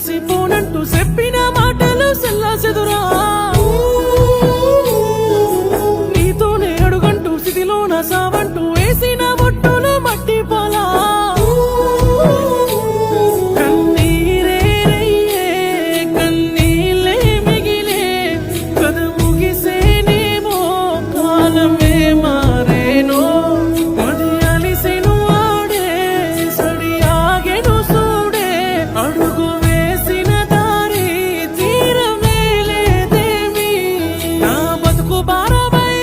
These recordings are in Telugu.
మరిసిపోనంటూ చెప్పిన మాటలు సెల్లాసెదురా నీతోనే అడుగంటూ స్థితిలోన సావంటూ వేసిన బొట్టులు మట్టి పోలా కన్నీరే రయ్యే కన్నీళ్ళే మిగిలే కథ ముగిసేనేమో కాలమే మారేనో మది అలిసెను ఆడే సడి ఆగెను సూడే అడుగు వేసిన దారి తీరమే లేదేమి నా బతుకు భారమై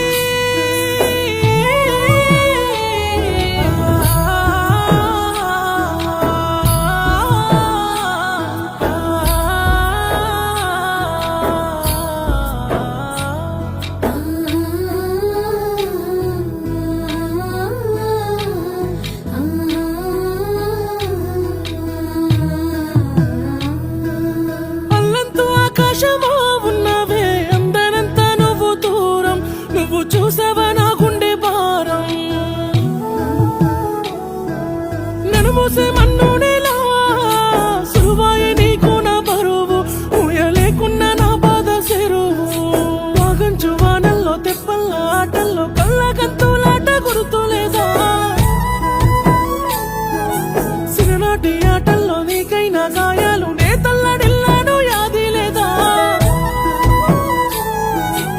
అల్లంతు ఆకాశమో ఉన్నవే అందనంత నువ్వు దూరం నువ్వు చూసావా నా గుండె భారం నన్ను మోసే మన్నునేలా సురువాయి నీకు నా బరువు ఊయలేకున్న నా బాధ సెరువు వాగంచు వానల్లో తెప్పల్ల ఆటల్లో కళ్ళగంతులాట గుర్తులేదా సిరనాటి ఆటల్లో నీకైనా గాయాలు నే తల్లడిల్లాను యాది లేదా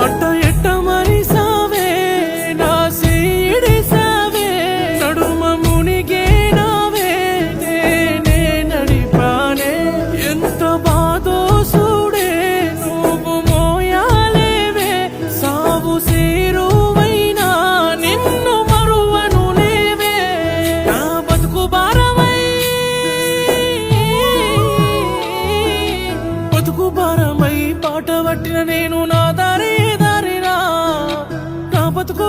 అట్ట ఎట్ట మరి సావే నా సీడి సావే నడుమ మునిగే నావే నేనే నడిపానే ఎంత బాధో సూడే నువ్వు మోయాలేవే సావు సేరువైనా నిన్ను మరువను లేవే నా బతుకు భారమై బతుకు భారమై పాట పట్టిన నేను నా దారి దారిరా నా బతుకు